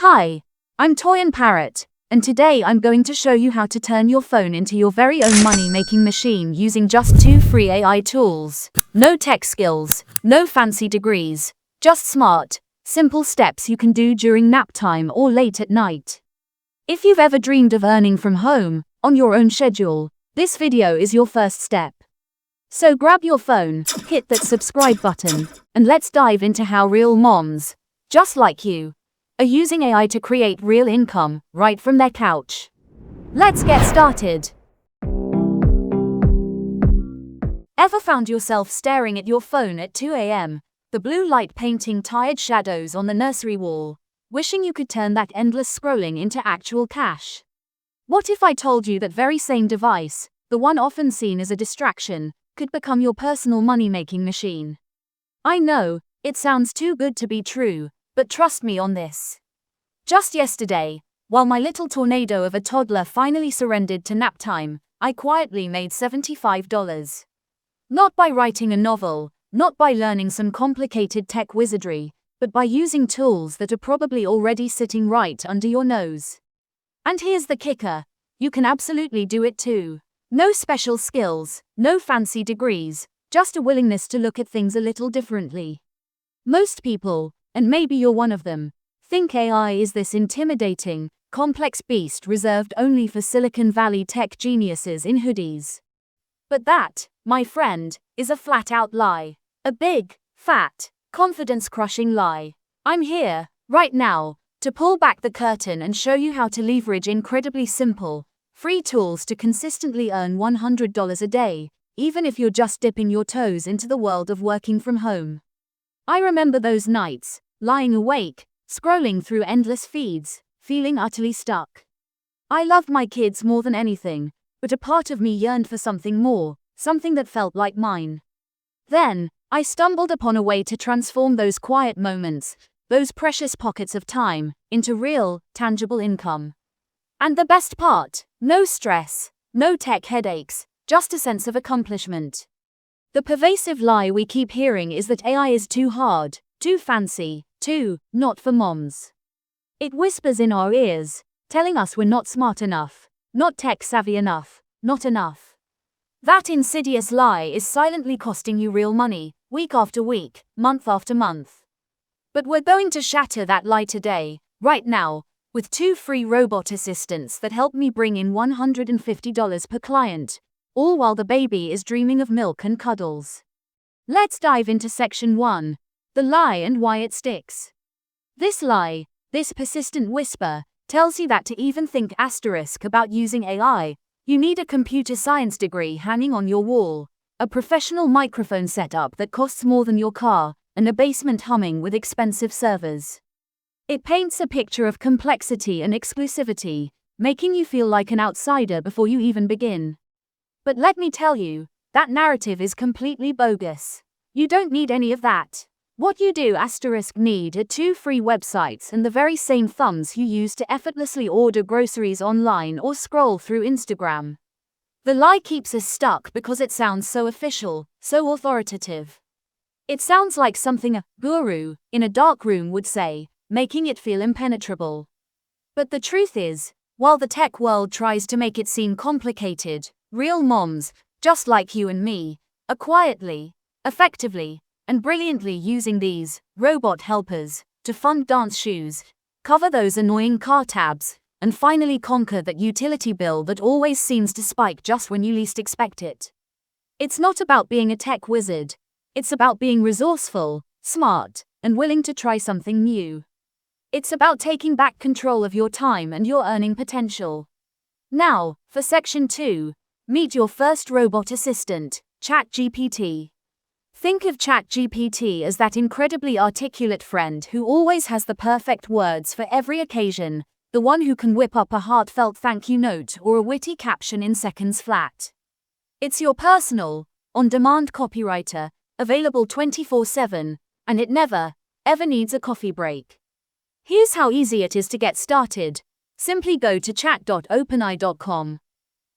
Hi, I'm Toyin-Parrot, and today I'm going to show you how to turn your phone into your very own money-making machine using just 2 free AI tools. No tech skills, no fancy degrees, just smart, simple steps you can do during nap time or late at night. If you've ever dreamed of earning from home, on your own schedule, this video is your first step. So grab your phone, hit that subscribe button, and let's dive into how real moms, just like you, are using AI to create real income right from their couch. Let's get started. Ever found yourself staring at your phone at 2 a.m., the blue light painting tired shadows on the nursery wall, wishing you could turn that endless scrolling into actual cash? What if I told you that very same device, the one often seen as a distraction, could become your personal money-making machine? I know, it sounds too good to be true, but trust me on this. Just yesterday, while my little tornado of a toddler finally surrendered to nap time, I quietly made $75. Not by writing a novel, not by learning some complicated tech wizardry, but by using tools that are probably already sitting right under your nose. And here's the kicker, you can absolutely do it too. No special skills, no fancy degrees, just a willingness to look at things a little differently. Most people, and maybe you're one of them, think AI is this intimidating, complex beast reserved only for Silicon Valley tech geniuses in hoodies. But that, my friend, is a flat-out lie. A big, fat, confidence-crushing lie. I'm here, right now, to pull back the curtain and show you how to leverage incredibly simple, free tools to consistently earn $100 a day, even if you're just dipping your toes into the world of working from home. I remember those nights, lying awake, scrolling through endless feeds, feeling utterly stuck. I loved my kids more than anything, but a part of me yearned for something more, something that felt like mine. Then, I stumbled upon a way to transform those quiet moments, those precious pockets of time, into real, tangible income. And the best part, no stress, no tech headaches, just a sense of accomplishment. The pervasive lie we keep hearing is that AI is too hard, too fancy, too not for moms. It whispers in our ears, telling us we're not smart enough, not tech savvy enough, not enough. That insidious lie is silently costing you real money, week after week, month after month. But we're going to shatter that lie today, right now, with 2 free robot assistants that help me bring in $150 per client, all while the baby is dreaming of milk and cuddles. Let's dive into section 1, the lie and why it sticks. This lie, this persistent whisper, tells you that to even think about using AI, you need a computer science degree hanging on your wall, a professional microphone setup that costs more than your car, and a basement humming with expensive servers. It paints a picture of complexity and exclusivity, making you feel like an outsider before you even begin. But let me tell you, that narrative is completely bogus. You don't need any of that. What you do need are 2 free websites and the very same thumbs you use to effortlessly order groceries online or scroll through Instagram. The lie keeps us stuck because it sounds so official, so authoritative. It sounds like something a guru in a dark room would say, making it feel impenetrable. But the truth is, while the tech world tries to make it seem complicated, real moms, just like you and me, are quietly, effectively, and brilliantly using these robot helpers to fund dance shoes, cover those annoying car tabs, and finally conquer that utility bill that always seems to spike just when you least expect it. It's not about being a tech wizard, it's about being resourceful, smart, and willing to try something new. It's about taking back control of your time and your earning potential. Now, for section 2, meet your first robot assistant, ChatGPT. Think of ChatGPT as that incredibly articulate friend who always has the perfect words for every occasion, the one who can whip up a heartfelt thank you note or a witty caption in seconds flat. It's your personal, on-demand copywriter, available 24/7, and it never, ever needs a coffee break. Here's how easy it is to get started. Simply go to chat.openai.com.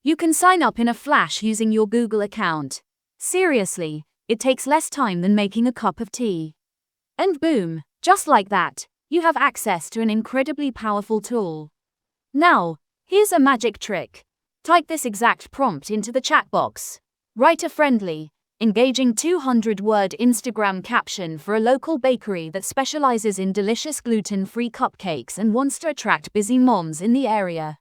You can sign up in a flash using your Google account. Seriously, it takes less time than making a cup of tea. And boom, just like that, you have access to an incredibly powerful tool. Now, here's a magic trick. Type this exact prompt into the chat box. Write a friendly, engaging 200-word Instagram caption for a local bakery that specializes in delicious gluten-free cupcakes and wants to attract busy moms in the area.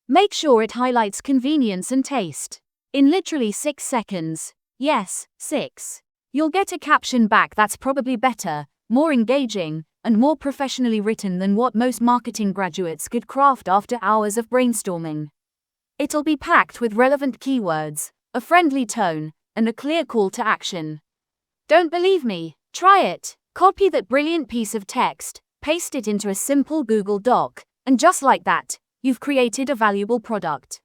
Make sure it highlights convenience and taste. In literally 6 seconds, yes, 6, you'll get a caption back that's probably better, more engaging, and more professionally written than what most marketing graduates could craft after hours of brainstorming. It'll be packed with relevant keywords, a friendly tone, and a clear call to action. Don't believe me? Try it. Copy that brilliant piece of text, paste it into a simple Google Doc, and just like that, you've created a valuable product.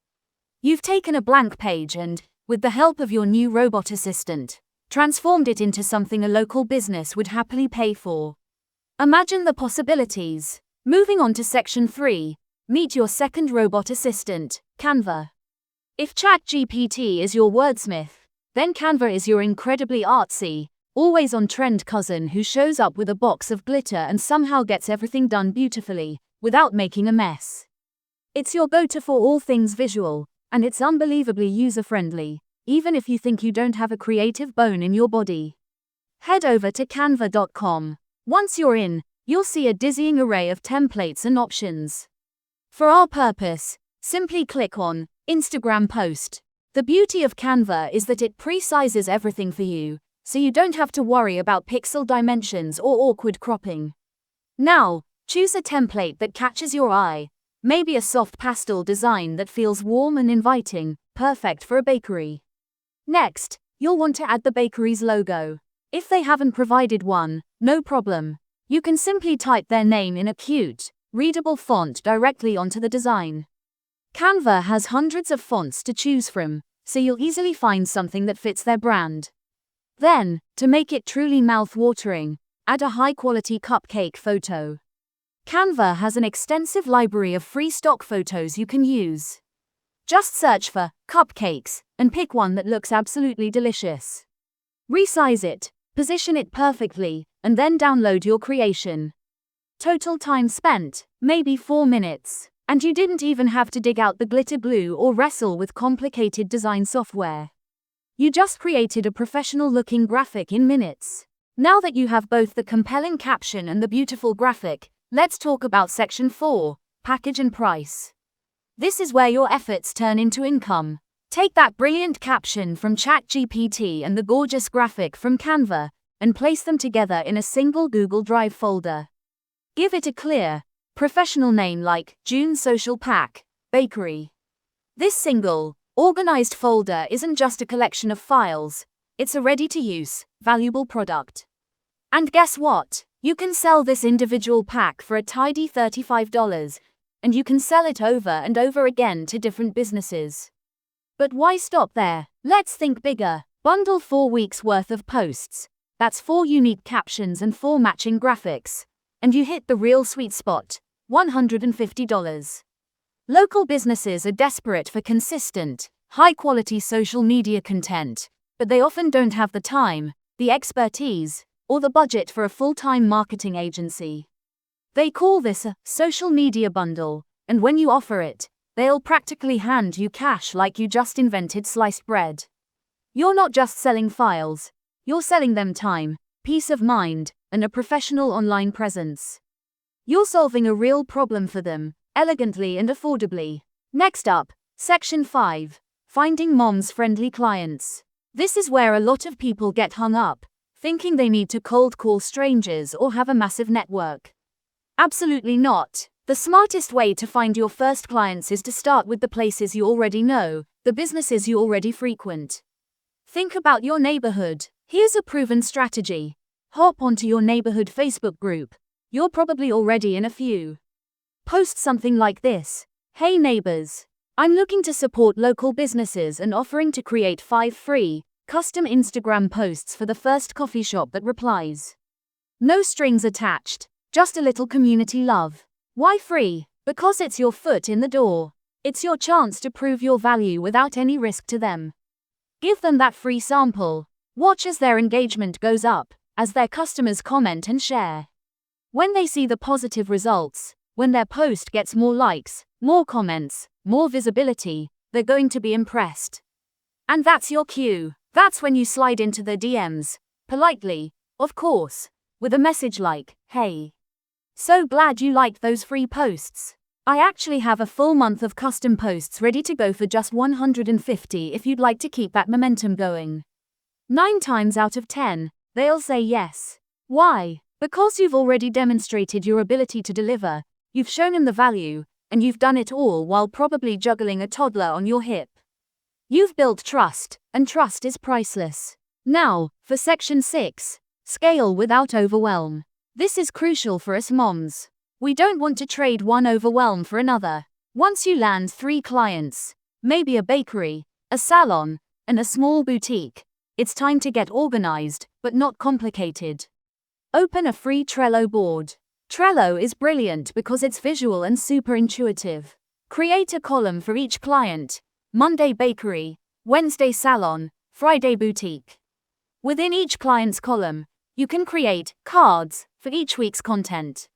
You've taken a blank page and, with the help of your new robot assistant, transformed it into something a local business would happily pay for. Imagine the possibilities. Moving on to section 3, meet your second robot assistant, Canva. If ChatGPT is your wordsmith, then Canva is your incredibly artsy, always on trend cousin who shows up with a box of glitter and somehow gets everything done beautifully, without making a mess. It's your go-to for all things visual, and it's unbelievably user-friendly, even if you think you don't have a creative bone in your body. Head over to canva.com. Once you're in, you'll see a dizzying array of templates and options. For our purpose, simply click on Instagram Post. The beauty of Canva is that it pre-sizes everything for you, so you don't have to worry about pixel dimensions or awkward cropping. Now, choose a template that catches your eye. Maybe a soft pastel design that feels warm and inviting, perfect for a bakery. Next, you'll want to add the bakery's logo. If they haven't provided one, no problem. You can simply type their name in a cute, readable font directly onto the design. Canva has hundreds of fonts to choose from, so you'll easily find something that fits their brand. Then, to make it truly mouth-watering, add a high-quality cupcake photo. Canva has an extensive library of free stock photos you can use. Just search for cupcakes and pick one that looks absolutely delicious. Resize it, position it perfectly, and then download your creation. Total time spent, maybe 4 minutes, and you didn't even have to dig out the glitter glue or wrestle with complicated design software. You just created a professional-looking graphic in minutes. Now that you have both the compelling caption and the beautiful graphic, let's talk about section 4, package and price. This is where your efforts turn into income. Take that brilliant caption from ChatGPT and the gorgeous graphic from Canva, and place them together in a single Google Drive folder. Give it a clear, professional name like June Social Pack, Bakery. This single, organized folder isn't just a collection of files, it's a ready-to-use, valuable product. And guess what? You can sell this individual pack for a tidy $35, and you can sell it over and over again to different businesses. But why stop there? Let's think bigger. Bundle 4 weeks worth of posts. That's 4 unique captions and 4 matching graphics. And you hit the real sweet spot, $150. Local businesses are desperate for consistent, high-quality social media content, but they often don't have the time, the expertise, or the budget for a full-time marketing agency. They call this a social media bundle, and when you offer it, they'll practically hand you cash like you just invented sliced bread. You're not just selling files, you're selling them time, peace of mind, and a professional online presence. You're solving a real problem for them, elegantly and affordably. Next up, section 5, finding moms-friendly clients. This is where a lot of people get hung up, thinking they need to cold call strangers or have a massive network. Absolutely not. The smartest way to find your first clients is to start with the places you already know, the businesses you already frequent. Think about your neighborhood. Here's a proven strategy. Hop onto your neighborhood Facebook group. You're probably already in a few. Post something like this. Hey neighbors. I'm looking to support local businesses and offering to create 5 free, custom Instagram posts for the first coffee shop that replies. No strings attached, just a little community love. Why free? Because it's your foot in the door. It's your chance to prove your value without any risk to them. Give them that free sample. Watch as their engagement goes up, as their customers comment and share. When they see the positive results, when their post gets more likes, more comments, more visibility, they're going to be impressed. And that's your cue. That's when you slide into their DMs, politely, of course, with a message like, "Hey, so glad you liked those free posts. I actually have a full month of custom posts ready to go for just $150 if you'd like to keep that momentum going." 9 times out of 10, they'll say yes. Why? Because you've already demonstrated your ability to deliver, you've shown them the value, and you've done it all while probably juggling a toddler on your hip. You've built trust, and trust is priceless. Now, for section 6, scale without overwhelm. This is crucial for us moms. We don't want to trade one overwhelm for another. Once you land 3 clients, maybe a bakery, a salon, and a small boutique, it's time to get organized, but not complicated. Open a free Trello board. Trello is brilliant because it's visual and super intuitive. Create a column for each client: Monday bakery, Wednesday salon, Friday boutique. Within each client's column, you can create cards for each week's content.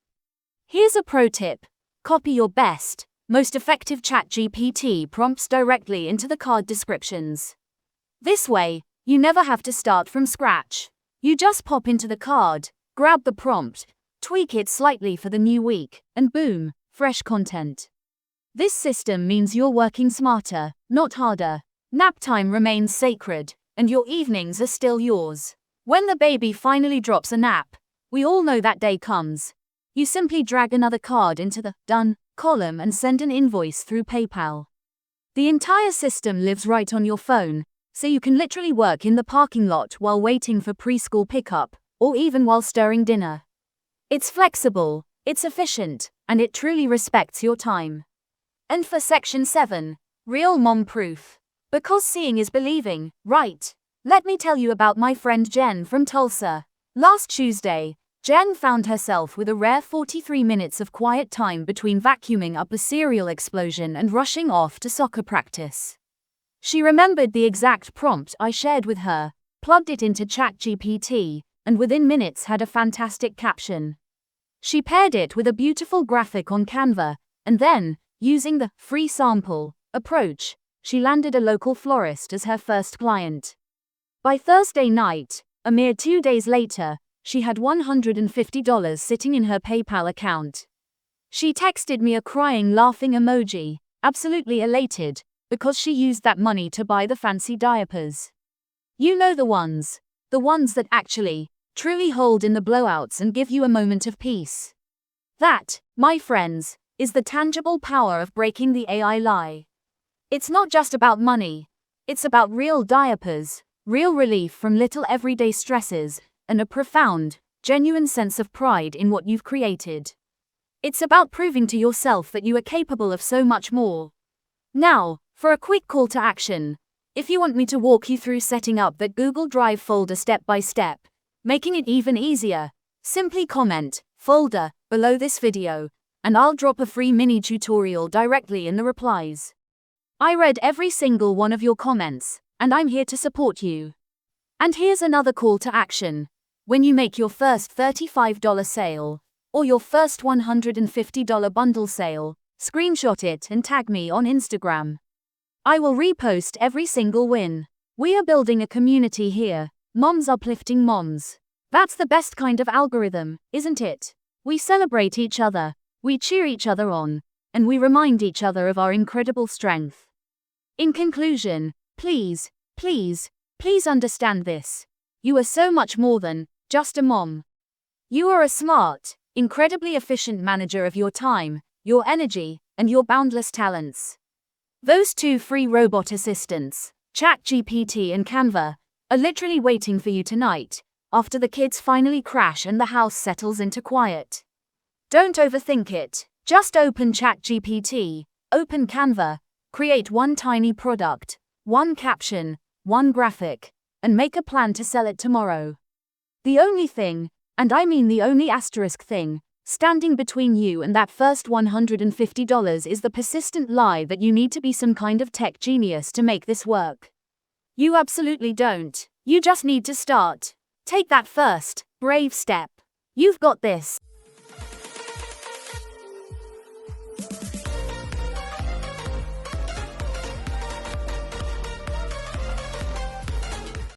Here's a pro tip: copy your best, most effective ChatGPT prompts directly into the card descriptions. This way, you never have to start from scratch. You just pop into the card, grab the prompt, tweak it slightly for the new week, and boom, fresh content. This system means you're working smarter, not harder. Nap time remains sacred, and your evenings are still yours. When the baby finally drops a nap, we all know that day comes. You simply drag another card into the Done column and send an invoice through PayPal. The entire system lives right on your phone, so you can literally work in the parking lot while waiting for preschool pickup, or even while stirring dinner. It's flexible, it's efficient, and it truly respects your time. And for section 7, real mom proof. Because seeing is believing, right? Let me tell you about my friend Jen from Tulsa. Last Tuesday, Jen found herself with a rare 43 minutes of quiet time between vacuuming up a cereal explosion and rushing off to soccer practice. She remembered the exact prompt I shared with her, plugged it into ChatGPT, and within minutes had a fantastic caption. She paired it with a beautiful graphic on Canva, and then, using the free sample approach, she landed a local florist as her first client. By Thursday night, a mere 2 days later, she had $150 sitting in her PayPal account. She texted me a crying, laughing emoji, absolutely elated, because she used that money to buy the fancy diapers. You know the ones that actually, truly hold in the blowouts and give you a moment of peace. That, my friends, is the tangible power of breaking the AI lie. It's not just about money. It's about real diapers, real relief from little everyday stresses, and a profound, genuine sense of pride in what you've created. It's about proving to yourself that you are capable of so much more. Now, for a quick call to action. If you want me to walk you through setting up that Google Drive folder step by step, making it even easier, simply comment "folder" below this video, and I'll drop a free mini tutorial directly in the replies. I read every single one of your comments, and I'm here to support you. And here's another call to action. When you make your first $35 sale, or your first $150 bundle sale, screenshot it and tag me on Instagram. I will repost every single win. We are building a community here, moms uplifting moms. That's the best kind of algorithm, isn't it? We celebrate each other, we cheer each other on, and we remind each other of our incredible strength. In conclusion, please understand this. You are so much more than just a mom. You are a smart, incredibly efficient manager of your time, your energy, and your boundless talents. Those 2 free robot assistants, ChatGPT and Canva, are literally waiting for you tonight, after the kids finally crash and the house settles into quiet. Don't overthink it. Just open ChatGPT, open Canva, create one tiny product, one caption, one graphic, and make a plan to sell it tomorrow. The only thing, and I mean the only asterisk thing, standing between you and that first $150 is the persistent lie that you need to be some kind of tech genius to make this work. You absolutely don't. You just need to start. Take that first, brave step. You've got this.